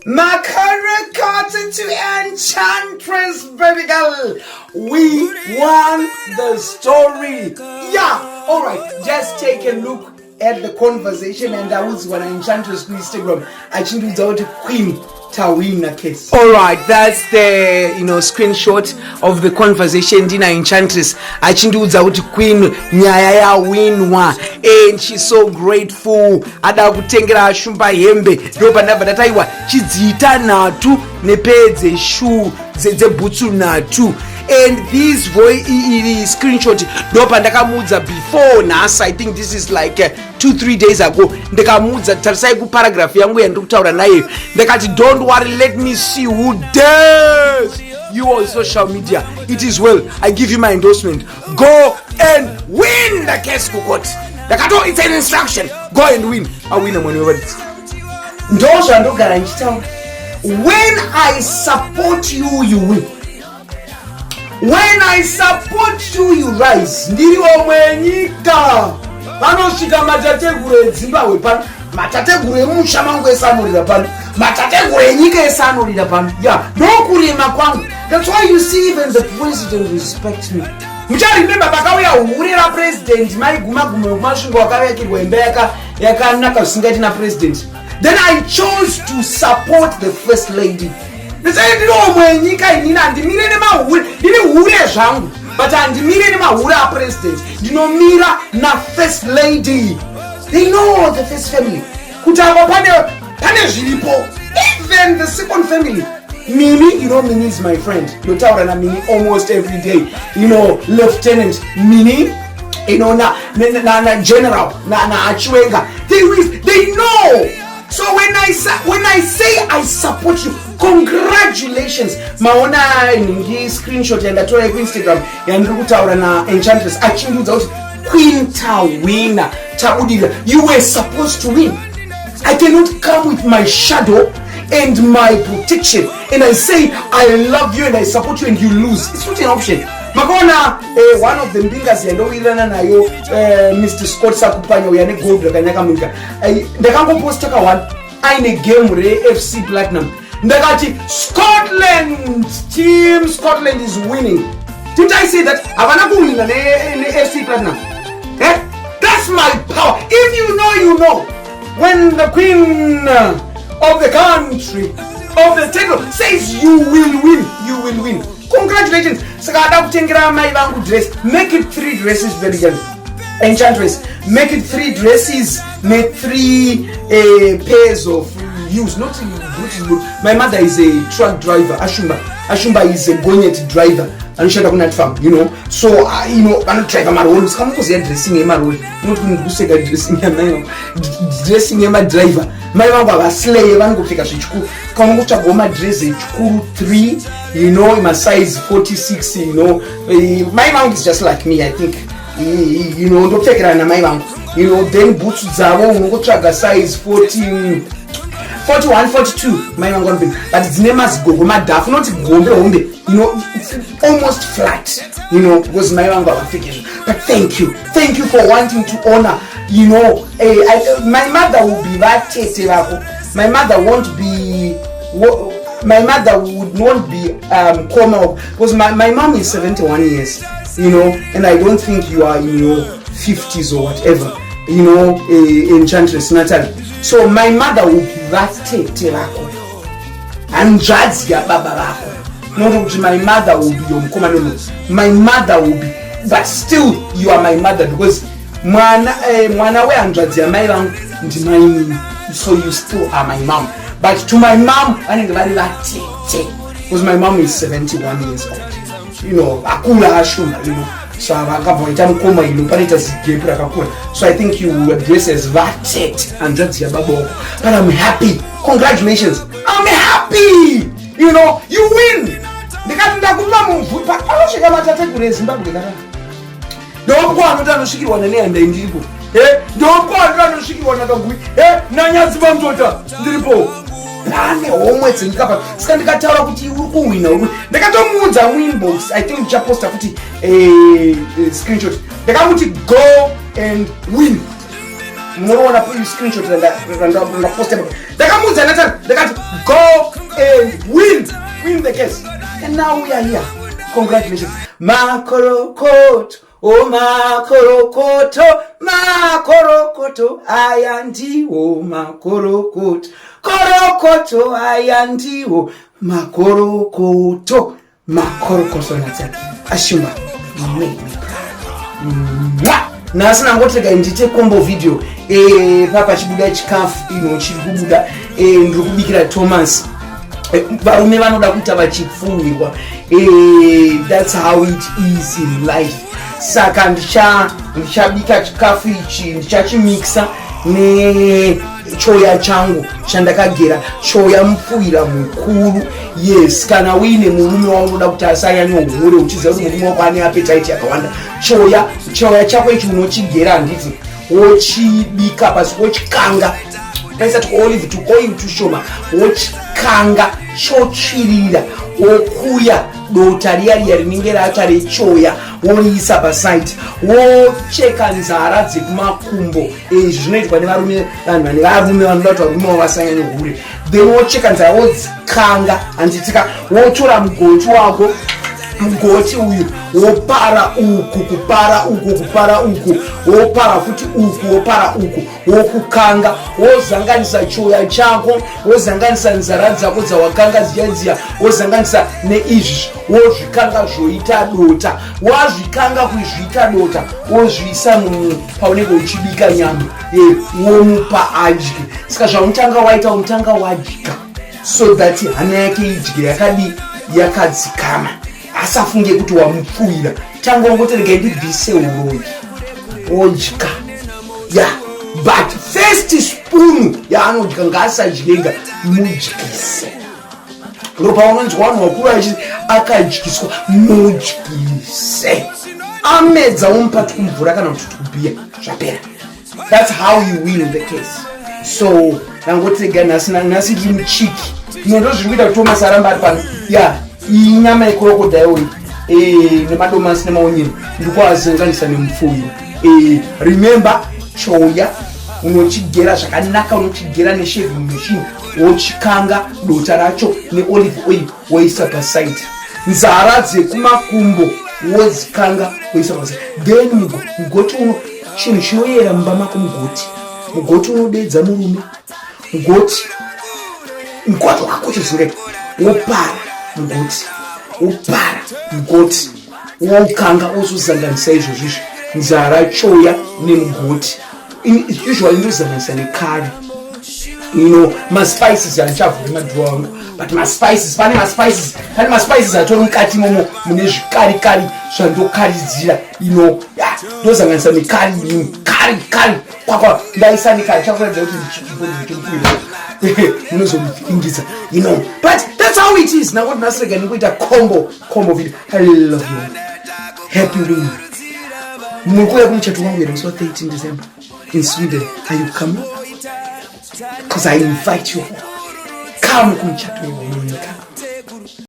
Makara Carter to Enchantress, baby girl. We won the story. Yeah, alright, just take a look at the conversation, and I was when Enchantress on Instagram. I think it's out Queen Tawina case. Alright, that's the screenshot of the conversation in Enchantress. I think it's out Queen Nyaya winwa, and she's so grateful. Ada kutengera shumba yembe ndoba ndavataiwa chidzita natu nepedze shu dzedze butsu natu. And this screenshot ndopa ndakamudza before nasa. I think this is like 2-3 days ago. Ndakamudza tarisai ku paragraph yangu yandikutaura naye ndakati don't worry, let me see who dares you on social media. It is well, I give you my endorsement. Go and win the case to court. Ndakato, it's an instruction. Go and win. I win money over it. Ndosha ndogara nchitaura. When I support you, you win. When I support you, you rise. Ndiri omwenyika. Vanosvika matateguru eDzimbabwe pano. Matateguru emusha mangu esanurira pano. Matateguru enyika esanurira pano. Yeah, ndokurema kwangu. That's why you see even the president respects me. Mucharimemba pakauya HURU president maiguma-guma kumasvingo wakavakirwa imba yakanaka zvisingati napresident. Then I chose to support the first lady. Ndiri omwenyika inini handimire nemahuri, ndiri HURU zvangu, but handimire nemahuri apresident. Ndinomira na first lady. They know the first family. Kuti apa pane zviripo. Even the second family. Mimi, Mimi is my friend. Notaura na Mimi almost every day. Lieutenant Mimi, na general, na Achiwenga. They know. So when I say I support you, congratulations. Maona ningi screenshot yandatora ku Instagram yandikutaura na Enchantress achindudza kuti Queen Tawina Taudira, you were supposed to win. I cannot come with my shadow and my protection and I say I love you and I support you and you lose. It's not an option. Makona one of the mbingas yandowirana nayo Mr. Scott Sakupanya uyane gold rakanyaka mwika. Ndakangoposta ka one aine game re FC Platinum. Ndakati Scotland is winning. Didn't I say that? Havana kuwina ne FC Platinum. That's my power. If you know, you know. When the queen of the country, of the table says you will win, you will win. Congratulations. Sakada kutengera mai vangu dress. Make it 3 dresses, very good. Enchantress. Make it 3 dresses. Make 3 pairs of views. Not good. My mother is a truck driver. Ashumba is a Gonyet driver. And she doesn't farm, So I'm not trying my role. Come because you're dressing in my role. Not going to say that dressing in my driver. My mama was slave and go take a switch. Come to my dress a 3, my size 46, my mom is just like me, I think. Don't take it on my mom. Then boots Zabo, go track a size 41, 42. My mom gonna be, but its name must go. My daff not go. It's almost flat. Because my mom got application. But thank you for wanting to honor. My mother will be that Tate. My mother won't be. My mother would not be common because my mom is 71 years. And I don't think you are in your 50s or whatever. Enchantress Natalie. So my mother will be that Tate and judge ya baba. Not that my mother will be your command. My mother will be, but still you are my mother because mwana we judge ya my mom. So you still are my mom. But to my mom, I think very that Tate because my mom is 71 years old. Akula ashuma. So I think you address as that and that's your babo. But I'm happy. Congratulations. I'm happy. You win. Don't Pane HOMWE dzindikapa saka ndikataura kuti uri kuwina ndakatomudza winbox. I think ndichaposta kuti screenshot ndakamuti go and win. munoona screenshot ndaposta ndakamuudza Nathalie ndakati go and win the case, and now we are here. Congratulations. Makorokoto, oh makorokoto, makorokoto, aya ndiwo makorokoto, korokoto aya ndiwo makorokoto, makorokoto Nathalie. Ashimba, you make me proud. Nasi nangotega ndite combo video papa chibuda chikafu chiri kubuda ndiri kubikira Thomas. Varume vanoda kuita vachipfuhwirwa. That's how it is in life. Saka ndichabika chikafu ichi ndichachimixa nechoya changu chandakagera, choya mupfuhwira mukuru. Yes, kana uine murume waunoda kuti asanyanya uhure uchiziva kuti murume wako ane appetite yakawanda, choya chako ichi unochigera handiti wochibika pasi wochikanga paisa to olive to oil to shoma wochikanga chochirira wokuya dota riya rinenge rata rechoya woriisa pasite wocheka nzara dzekumakumbo. Zvinoitwa nevarume vanoda kuti varume wavasanyanya uhure, then wocheka nzara wodzikanga handitika wotora mugoti wako, mugoti uyu wopara uku kupara uku wopara futi uku wopara uku wokukanga wozanganisa choya chako wozanganisa nzara dzako dzawakanga dziyadziya wozanganisa neizvi wozvikanga zvoita dota. Wazvikanga kuizviita dota wozviisa paunenge uchibika nyama womupa adye. Saka zvaunotanga waita unotanga wadya so that hana yake idye yakadi yakadzikama, asafunge kuti wamupfuhwira. Tanga ungotereka ndibvise uroyi wodya. But first spoon yaanodya ngaasadyenga mudyise. Ropa unonzi wanhu wakuru achiti akadyiswa mudyise. Amedza umupati kumvura kana kuti tukubhiya zvapera. That's how you win the case. So nangotereka nhasi ndiri muchiki ndozviri kuita kuti Thomas aramba ari pano. Inyama yekrocodile nemadomasi nemaonyeni ndikuazanganisa nemupfuhwira. Remember, choya unochigera zvakanaka, unochigera neshaving machine, wochikanga dota racho neolive oil woisa paside. Nzara dzekumakumbo wodzikanga woisa paside. Then mugoti uno chinhu chinoyera mumba mako. Mugoti unodedza murume. Mugoti wako chizingai wopara mugoti wokanga wozozanganisa izvozvizvi nzara choya nemugoti. Usually ndozanganisa nekari, maspices anichavhuri madhirowa angu, but maspices pane maspices atori mukati momo mune zvikarikari zvandokaridzira ndozanganisa nekari kari kwakwa ndaisa nekari chakuratidza kuti ndichipfuhwira munozomupingidza but that's how it is. Now what nasrega nikuita combo video. I love you. Happy win. Mukuya kumuchato wangu musi wa 13 December in Sweden. Are you coming? Because I invite you. Come kumuchato wangu.